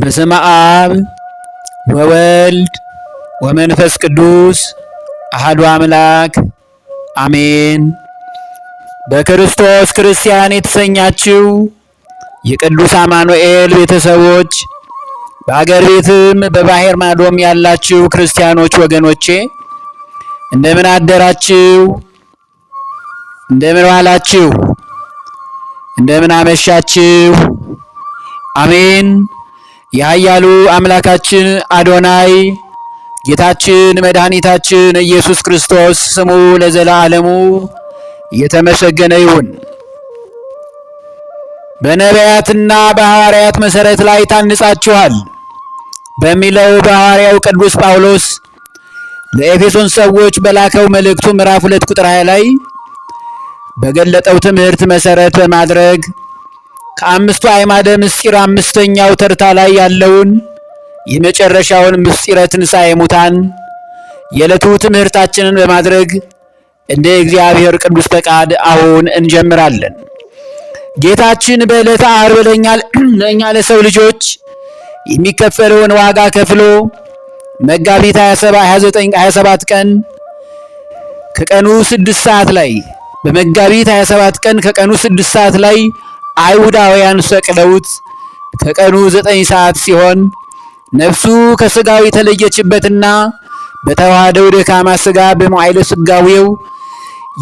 በስመ አብ ወወልድ ወመንፈስ ቅዱስ አሐዱ አምላክ አሜን። በክርስቶስ ክርስቲያን የተሰኛችሁ የቅዱስ አማኑኤል ቤተሰቦች፣ በአገር ቤትም በባህር ማዶም ያላችሁ ክርስቲያኖች ወገኖቼ እንደምን አደራችሁ? እንደምን ዋላችሁ? እንደምን አመሻችሁ? አሜን። የኃያሉ አምላካችን አዶናይ ጌታችን መድኃኒታችን ኢየሱስ ክርስቶስ ስሙ ለዘላለሙ የተመሰገነ ይሁን። በነቢያትና በሐዋርያት መሠረት ላይ ታንጻችኋል በሚለው በሐዋርያው ቅዱስ ጳውሎስ ለኤፌሶን ሰዎች በላከው መልእክቱ ምዕራፍ 2 ቁጥር 20 ላይ በገለጠው ትምህርት መሠረት በማድረግ ከአምስቱ አዕማደ ምስጢር አምስተኛው ተርታ ላይ ያለውን የመጨረሻውን ምስጢረ ትንሣኤ ሙታን የዕለቱ ትምህርታችንን በማድረግ እንደ እግዚአብሔር ቅዱስ ፈቃድ አሁን እንጀምራለን። ጌታችን በዕለተ ዓርብ ለእኛ ለሰው ልጆች የሚከፈለውን ዋጋ ከፍሎ መጋቢት 27 ቀን ከቀኑ 6 ሰዓት ላይ በመጋቢት 27 ቀን ከቀኑ 6 ሰዓት ላይ አይሁዳውያን ሰቅለውት ከቀኑ 9 ሰዓት ሲሆን ነፍሱ ከሥጋው የተለየችበትና በተዋህደው ደካማ ሥጋ በመዋዕለ ሥጋዌው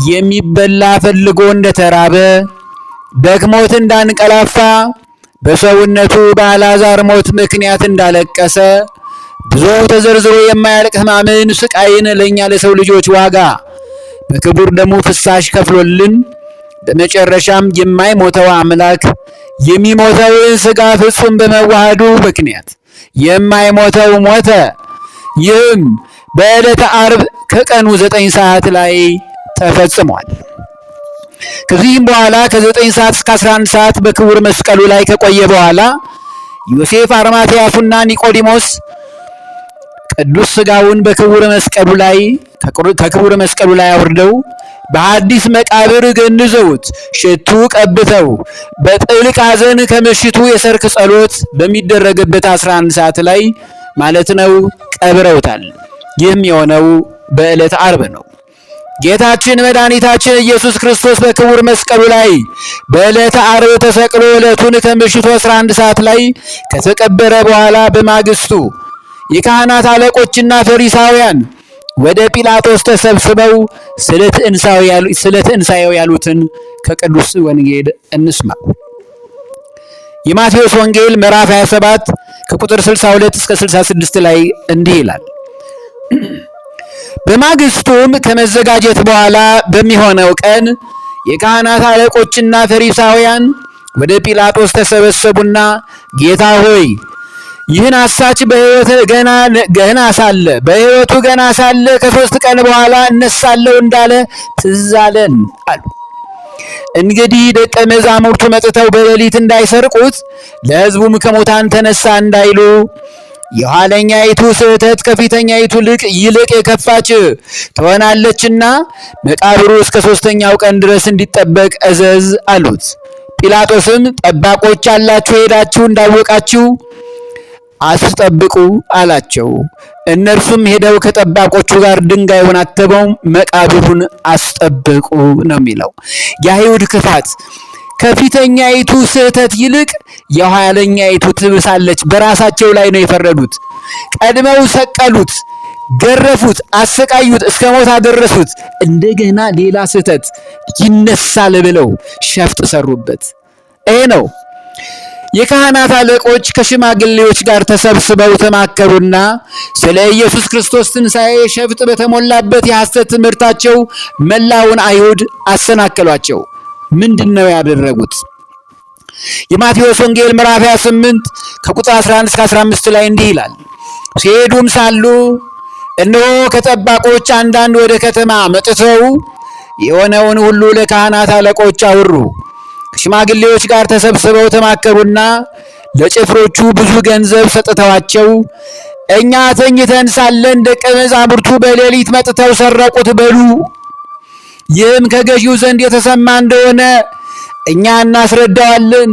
የሚበላ ፈልጎ እንደተራበ ደክሞት እንዳንቀላፋ በሰውነቱ በአልዓዛር ሞት ምክንያት እንዳለቀሰ ብዙ ተዘርዝሮ የማያልቅ ሕማምን ስቃይን ለእኛ ለሰው ልጆች ዋጋ በክቡር ደሙ ፍሳሽ ከፍሎልን በመጨረሻም የማይሞተው አምላክ የሚሞተውን ሥጋ ፍጹም በመዋሃዱ ምክንያት የማይሞተው ሞተ። ይህም በዕለተ ዓርብ ከቀኑ 9 ሰዓት ላይ ተፈጽሟል። ከዚህም በኋላ ከ9 ሰዓት እስከ 11 ሰዓት በክቡር መስቀሉ ላይ ከቆየ በኋላ ዮሴፍ አርማትያሱና ኒቆዲሞስ ቅዱስ ሥጋውን በክቡር መስቀሉ ላይ ከክቡር መስቀሉ ላይ አውርደው በአዲስ መቃብር ገንዘውት ሽቱ ቀብተው በጥልቅ ሐዘን ከምሽቱ የሰርክ ጸሎት በሚደረግበት 11 ሰዓት ላይ ማለት ነው ቀብረውታል። ይህም የሆነው በዕለተ ዓርብ ነው። ጌታችን መድኃኒታችን ኢየሱስ ክርስቶስ በክቡር መስቀሉ ላይ በዕለተ ዓርብ ተሰቅሎ ዕለቱን ከምሽቱ 11 ሰዓት ላይ ከተቀበረ በኋላ በማግስቱ የካህናት አለቆችና ፈሪሳውያን ወደ ጲላጦስ ተሰብስበው ስለ ትንሣኤው ያሉትን ከቅዱስ ወንጌል እንስማው። የማቴዎስ ወንጌል ምዕራፍ 27 ከቁጥር 62 እስከ 66 ላይ እንዲህ ይላል። በማግስቱም ከመዘጋጀት በኋላ በሚሆነው ቀን የካህናት አለቆችና ፈሪሳውያን ወደ ጲላጦስ ተሰበሰቡና ጌታ ሆይ ይህን አሳች በሕይወቱ ገና ሳለ ከ3 ቀን በኋላ እነሳለሁ እንዳለ ትዝ አለን አሉ። እንግዲህ ደቀ መዛሙርቱ መጥተው በሌሊት እንዳይሰርቁት ለሕዝቡም ከሙታን ተነሳ እንዳይሉ የኋለኛይቱ ስህተት ከፊተኛይቱ ይልቅ የከፋች ትሆናለችና መቃብሩ እስከ 3ኛው ቀን ድረስ እንዲጠበቅ እዘዝ አሉት። ጲላጦስም ጠባቆች አላችሁ፣ ሄዳችሁ እንዳወቃችሁ አስጠብቁ አላቸው። እነርሱም ሄደው ከጠባቆቹ ጋር ድንጋዩን አትመው መቃብሩን አስጠበቁ ነው የሚለው። የአይሁድ ክፋት ከፊተኛይቱ ስህተት ይልቅ የኋለኛይቱ ትብሳለች። በራሳቸው ላይ ነው የፈረዱት። ቀድመው ሰቀሉት፣ ገረፉት፣ አሰቃዩት፣ እስከ ሞት አደረሱት። እንደገና ሌላ ስህተት ይነሳል ብለው ሸፍጥ ሰሩበት። ይሄ ነው። የካህናት አለቆች ከሽማግሌዎች ጋር ተሰብስበው ተማከሩና ስለ ኢየሱስ ክርስቶስ ትንሣኤ ሸፍጥ በተሞላበት የሐሰት ትምህርታቸው መላውን አይሁድ አሰናከሏቸው። ምንድነው ያደረጉት? የማቴዎስ ወንጌል ምዕራፍ 28 ከቁጥር 11 እስከ 15 ላይ እንዲህ ይላል። ሲሄዱም ሳሉ እነሆ ከጠባቆች አንዳንድ ወደ ከተማ መጥተው የሆነውን ሁሉ ለካህናት አለቆች አወሩ። ከሽማግሌዎች ጋር ተሰብስበው ተማከሩና ለጭፍሮቹ ብዙ ገንዘብ ሰጥተዋቸው እኛ ተኝተን ሳለን ደቀ መዛሙርቱ በሌሊት መጥተው ሰረቁት በሉ። ይህም ከገዢው ዘንድ የተሰማ እንደሆነ እኛ እናስረዳዋለን፣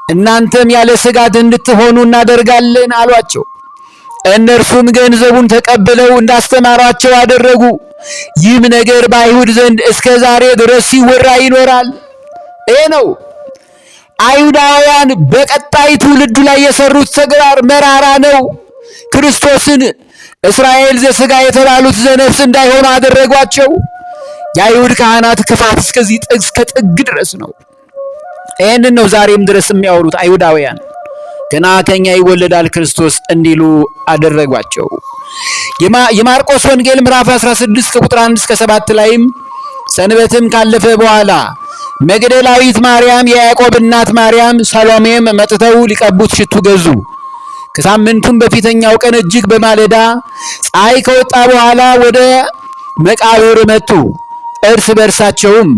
እናንተም ያለ ስጋት እንድትሆኑ እናደርጋለን አሏቸው። እነርሱም ገንዘቡን ተቀብለው እንዳስተማሯቸው አደረጉ። ይህም ነገር በአይሁድ ዘንድ እስከ ዛሬ ድረስ ሲወራ ይኖራል። ይህ ነው አይሁዳውያን በቀጣይ ትውልዱ ላይ የሰሩት ተግባር መራራ ነው። ክርስቶስን እስራኤል ዘሥጋ የተባሉት ዘነፍስ እንዳይሆኑ አደረጓቸው። የአይሁድ ካህናት ክፋት እስከ ጥግ ድረስ ነው። ይህንን ነው ዛሬም ድረስ የሚያወሩት አይሁዳውያን። ገና ከኛ ይወለዳል ክርስቶስ እንዲሉ አደረጓቸው። የማርቆስ ወንጌል ምዕራፍ 16 ከቁጥር 1 እስከ 7 ላይም ሰንበትም ካለፈ በኋላ መግደላዊት ማርያም፣ የያዕቆብ እናት ማርያም፣ ሰሎሜም መጥተው ሊቀቡት ሽቱ ገዙ። ከሳምንቱም በፊተኛው ቀን እጅግ በማለዳ ፀሐይ ከወጣ በኋላ ወደ መቃብር መጡ። እርስ በርሳቸውም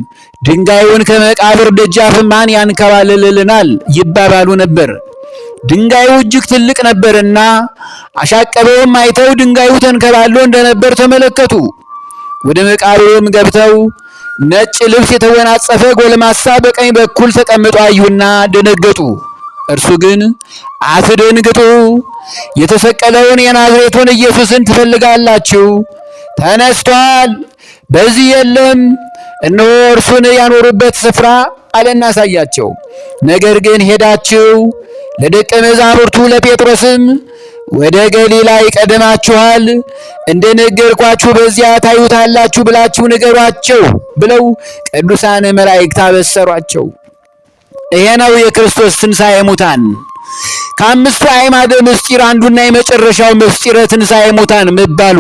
ድንጋዩን ከመቃብር ደጃፍ ማን ያንከባልልልናል ይባባሉ ነበር። ድንጋዩ እጅግ ትልቅ ነበርና አሻቀበውም አይተው ድንጋዩ ተንከባሎ እንደነበር ተመለከቱ። ወደ መቃብሩም ገብተው ነጭ ልብስ የተወናጸፈ ጎልማሳ በቀኝ በኩል ተቀምጦ አዩና ደነገጡ። እርሱ ግን አትደንግጡ፣ የተሰቀለውን የናዝሬቱን ኢየሱስን ትፈልጋላችሁ? ተነስቷል፣ በዚህ የለም። እነሆ እርሱን ያኖሩበት ስፍራ አለና አሳያቸው። ነገር ግን ሄዳችሁ ለደቀ መዛሙርቱ ለጴጥሮስም ወደ ገሊላ ይቀድማችኋል፣ እንደነገርኳችሁ በዚያ ታዩታላችሁ ብላችሁ ንገሯቸው ብለው ቅዱሳን መላእክት አበሰሯቸው። ይሄ ነው የክርስቶስ ትንሣኤ ሙታን። ከአምስቱ አዕማደ ምስጢር አንዱና የመጨረሻው ምስጢረ ትንሣኤ ሙታን መባሉ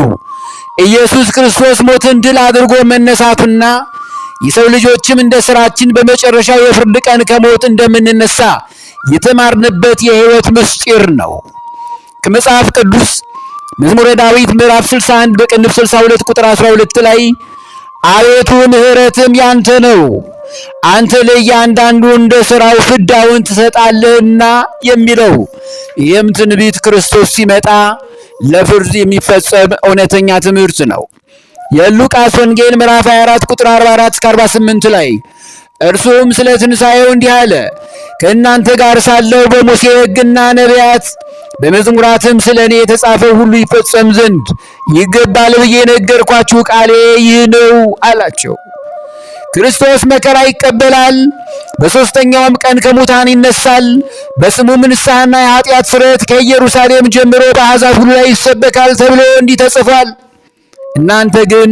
ኢየሱስ ክርስቶስ ሞትን ድል አድርጎ መነሳቱና የሰው ልጆችም እንደ ሥራችን በመጨረሻው የፍርድ ቀን ከሞት እንደምንነሳ የተማርንበት የሕይወት ምስጢር ነው። ከመጽሐፍ ቅዱስ መዝሙረ ዳዊት ምዕራፍ 61 በቅንፍ 62 ቁጥር 12 ላይ አቤቱ ምሕረትም ያንተ ነው፣ አንተ ለእያንዳንዱ እንደ ሥራው ፍዳውን ትሰጣለህና የሚለው ይህም ትንቢት ክርስቶስ ሲመጣ ለፍርድ የሚፈጸም እውነተኛ ትምህርት ነው። የሉቃስ ወንጌል ምዕራፍ 24 ቁጥር 44 እስከ 48 ላይ እርሱም ስለ ትንሣኤው እንዲህ አለ፣ ከእናንተ ጋር ሳለሁ በሙሴ ሕግና ነቢያት በመዝሙራትም ስለ እኔ የተጻፈው ሁሉ ይፈጸም ዘንድ ይገባል ብዬ ነገርኳችሁ ቃሌ ይህ ነው አላቸው። ክርስቶስ መከራ ይቀበላል፣ በሦስተኛውም ቀን ከሙታን ይነሳል፣ በስሙም ንስሐና የኃጢአት ስርየት ከኢየሩሳሌም ጀምሮ በአሕዛብ ሁሉ ላይ ይሰበካል ተብሎ እንዲህ ተጽፏል። እናንተ ግን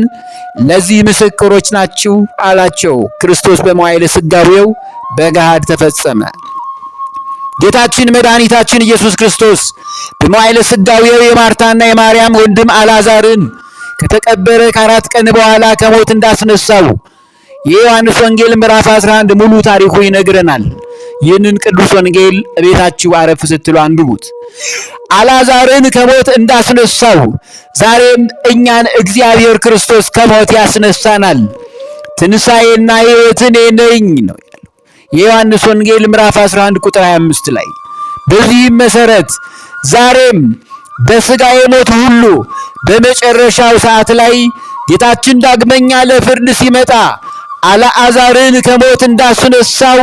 ለዚህ ምስክሮች ናችሁ አላቸው። ክርስቶስ በመዋዕለ ሥጋዌው በገሃድ ተፈጸመ። ጌታችን መድኃኒታችን ኢየሱስ ክርስቶስ በመዋዕለ ሥጋዌው የማርታና የማርያም ወንድም አልዓዛርን ከተቀበረ ከ4 ቀን በኋላ ከሞት እንዳስነሳው የዮሐንስ ወንጌል ምዕራፍ 11 ሙሉ ታሪኩ ይነግረናል። ይህንን ቅዱስ ወንጌል ቤታችሁ አረፍ ስትሉ አንብቡት። አልዓዛርን ከሞት እንዳስነሳው ዛሬም እኛን እግዚአብሔር ክርስቶስ ከሞት ያስነሳናል። ትንሣኤና ሕይወት እኔ ነኝ ነው ያለው የዮሐንስ ወንጌል ምዕራፍ 11 ቁጥር 25 ላይ። በዚህም መሰረት ዛሬም በሥጋ የሞቱ ሁሉ በመጨረሻው ሰዓት ላይ ጌታችን ዳግመኛ ለፍርድ ሲመጣ አልዓዛርን ከሞት እንዳስነሳው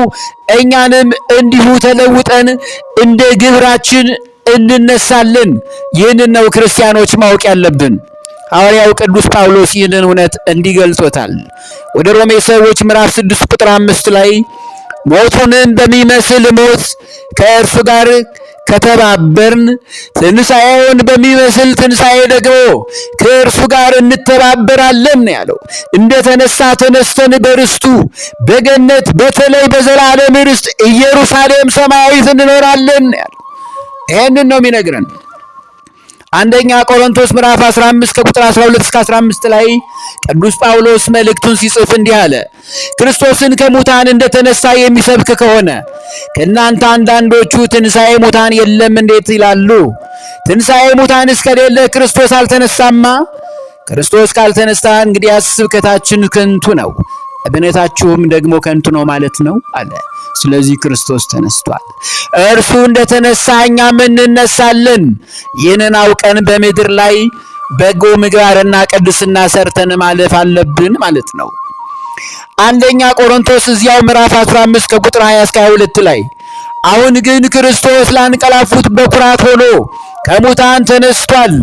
እኛንም እንዲሁ ተለውጠን እንደ ግብራችን እንነሳለን። ይህንን ነው ክርስቲያኖች ማወቅ ያለብን። ሐዋርያው ቅዱስ ጳውሎስ ይህንን እውነት እንዲገልጾታል። ወደ ሮሜ ሰዎች ምዕራፍ 6 ቁጥር 5 ላይ ሞቱንም በሚመስል ሞት ከእርሱ ጋር ከተባበርን ትንሣኤውን በሚመስል ትንሣኤ ደግሞ ከእርሱ ጋር እንተባበራለን ያለው። እንደተነሳ ተነስተን በርስቱ በገነት በተለይ በዘላለም ርስት ኢየሩሳሌም ሰማያዊት እንኖራለን ያለው። ይህንን ነው የሚነግረን። አንደኛ ቆሮንቶስ ምዕራፍ 15 ከቁጥር 12 እስከ 15 ላይ ቅዱስ ጳውሎስ መልእክቱን ሲጽፍ እንዲህ አለ። ክርስቶስን ከሙታን እንደተነሳ የሚሰብክ ከሆነ ከእናንተ አንዳንዶቹ ትንሣኤ ሙታን የለም እንዴት ይላሉ? ትንሣኤ ሙታን እስከሌለ ክርስቶስ አልተነሳማ። ክርስቶስ ካልተነሳ እንግዲያስ ስብከታችን ከንቱ ነው፣ እምነታችሁም ደግሞ ከንቱ ነው ማለት ነው አለ። ስለዚህ ክርስቶስ ተነስቷል። እርሱ እንደተነሳ እኛም እንነሳለን። ይህንን አውቀን በምድር ላይ በጎ ምግባርና ቅድስና ሰርተን ማለፍ አለብን ማለት ነው። አንደኛ ቆሮንቶስ እዚያው ምዕራፍ 15 ከቁጥር 20 እስከ 22 ላይ አሁን ግን ክርስቶስ ላንቀላፉት በኩራት ሆኖ ከሙታን ተነስቷል።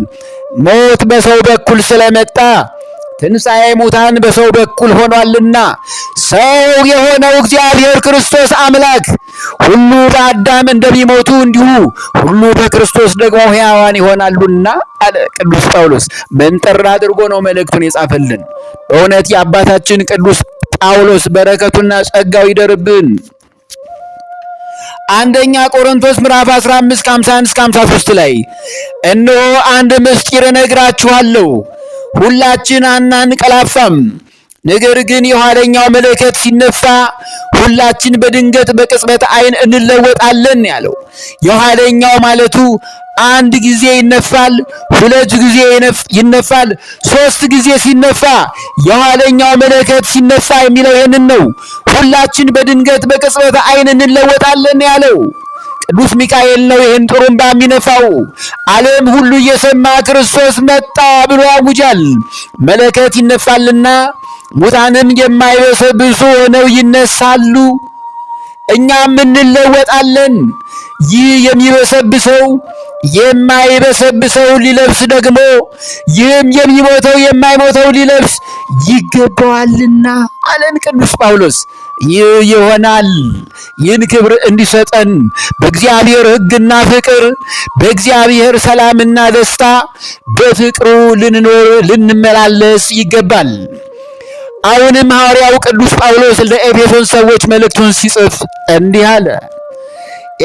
ሞት በሰው በኩል ስለመጣ ትንሣኤ ሙታን በሰው በኩል ሆኗልና ሰው የሆነው እግዚአብሔር ክርስቶስ አምላክ ሁሉ በአዳም እንደሚሞቱ እንዲሁ ሁሉ በክርስቶስ ደግሞ ሕያዋን ይሆናሉና አለ ቅዱስ ጳውሎስ። መንጠር አድርጎ ነው መልእክቱን የጻፈልን። በእውነት የአባታችን ቅዱስ ጳውሎስ በረከቱና ጸጋው ይደርብን። አንደኛ ቆሮንቶስ ምዕራፍ 15 ከ51 እስከ 53 ላይ እነሆ አንድ ምስጢር እነግራችኋለሁ፣ ሁላችን አናንቀላፋም፣ ነገር ግን የኋለኛው መለከት ሲነፋ ሁላችን በድንገት በቅጽበት ዓይን እንለወጣለን ያለው። የኋለኛው ማለቱ አንድ ጊዜ ይነፋል፣ ሁለት ጊዜ ይነፋል፣ ሶስት ጊዜ ሲነፋ የኋለኛው መለከት ሲነፋ የሚለው ይህንን ነው። ሁላችን በድንገት በቅጽበት ዓይን እንለወጣለን ያለው ቅዱስ ሚካኤል ነው። ይህን ጥሩምባ የሚነፋው ዓለም ሁሉ እየሰማ ክርስቶስ መጣ ብሎ ያውጃል። መለከት ይነፋልና ሙታንም የማይበሰብሱ ሆነው ይነሳሉ፣ እኛም እንለወጣለን። ይህ የሚበሰብሰው የማይበሰብሰው ሊለብስ ደግሞ ይህም የሚሞተው የማይሞተው ሊለብስ ይገባዋልና አለን ቅዱስ ጳውሎስ። ይህ ይሆናል። ይህን ክብር እንዲሰጠን በእግዚአብሔር ሕግና ፍቅር በእግዚአብሔር ሰላምና ደስታ በፍቅሩ ልንኖር ልንመላለስ ይገባል። አሁንም ሐዋርያው ቅዱስ ጳውሎስ ለኤፌሶን ሰዎች መልእክቱን ሲጽፍ እንዲህ አለ።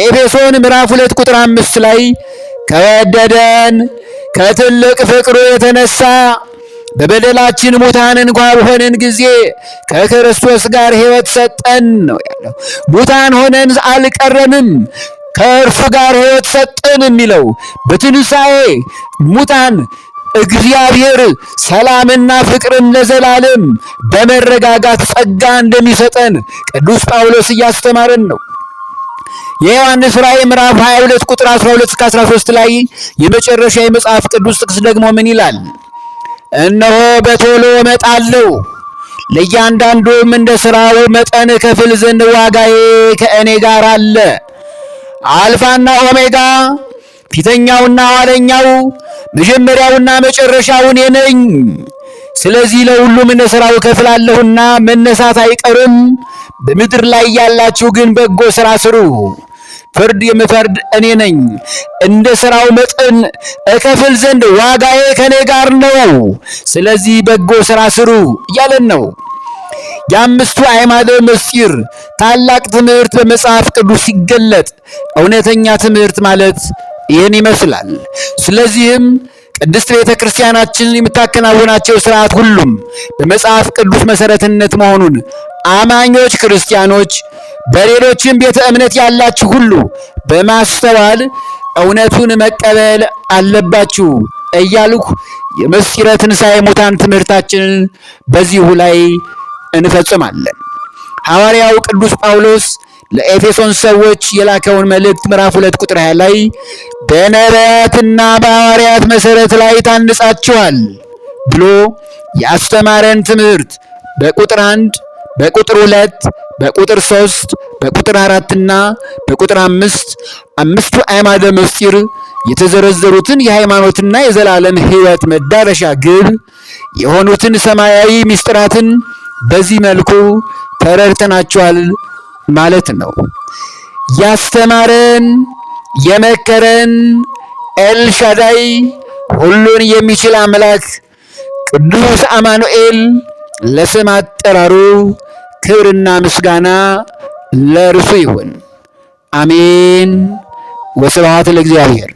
ኤፌሶን ምዕራፍ 2 ቁጥር 5 ላይ ከወደደን ከትልቅ ፍቅሩ የተነሳ በበደላችን ሙታን እንኳ በሆንን ጊዜ ከክርስቶስ ጋር ሕይወት ሰጠን ነው ያለው። ሙታን ሆነን አልቀረንም፣ ከእርሱ ጋር ሕይወት ሰጠን የሚለው በትንሣኤ ሙታን እግዚአብሔር ሰላምና ፍቅርን ለዘላለም በመረጋጋት ጸጋ እንደሚሰጠን ቅዱስ ጳውሎስ እያስተማረን ነው። የዮሐንስ ራእይ ምዕራፍ 22 ቁጥር 12 እስከ 13 ላይ የመጨረሻ የመጽሐፍ ቅዱስ ጥቅስ ደግሞ ምን ይላል? እነሆ በቶሎ እመጣለሁ፣ ለእያንዳንዱም እንደ ሥራው መጠን እከፍል ዘንድ ዋጋዬ ከእኔ ጋር አለ። አልፋና ኦሜጋ ፊተኛውና ኋለኛው መጀመሪያውና መጨረሻው እኔ ነኝ። ስለዚህ ለሁሉም እንደ ሥራው እከፍላለሁና መነሳት አይቀርም። በምድር ላይ ያላችሁ ግን በጎ ሥራ ስሩ፣ ፍርድ የምፈርድ እኔ ነኝ። እንደ ሥራው መጠን እከፍል ዘንድ ዋጋዬ ከኔ ጋር ነው። ስለዚህ በጎ ሥራ ስሩ እያለን ነው። የአምስቱ አዕማደ ምስጢር ታላቅ ትምህርት በመጽሐፍ ቅዱስ ሲገለጥ እውነተኛ ትምህርት ማለት ይህን ይመስላል። ስለዚህም ቅድስት ቤተ ክርስቲያናችን የምታከናውናቸው ሥርዓት ሁሉም በመጽሐፍ ቅዱስ መሠረትነት መሆኑን አማኞች ክርስቲያኖች በሌሎችም ቤተ እምነት ያላችሁ ሁሉ በማስተዋል እውነቱን መቀበል አለባችሁ እያልኩ የምስጢረ ትንሣኤ ሙታን ትምህርታችንን በዚሁ ላይ እንፈጽማለን። ሐዋርያው ቅዱስ ጳውሎስ ለኤፌሶን ሰዎች የላከውን መልእክት ምዕራፍ 2 ቁጥር 20 ላይ በነቢያትና በሐዋርያት መሠረት ላይ ታንጻችኋል ብሎ ያስተማረን ትምህርት በቁጥር 1 በቁጥር 2 በቁጥር 3 በቁጥር 4 እና በቁጥር 5 አምስቱ አዕማደ ምስጢር የተዘረዘሩትን የሃይማኖትና የዘላለም ሕይወት መዳረሻ ግብ የሆኑትን ሰማያዊ ምስጢራትን በዚህ መልኩ ተረድተናቸዋል ማለት ነው። ያስተማረን የመከረን ኤልሻዳይ ሁሉን የሚችል አምላክ ቅዱስ አማኑኤል ለስም አጠራሩ ክብርና ምስጋና ለእርሱ ይሁን። አሜን። ወስብሐት ለእግዚአብሔር።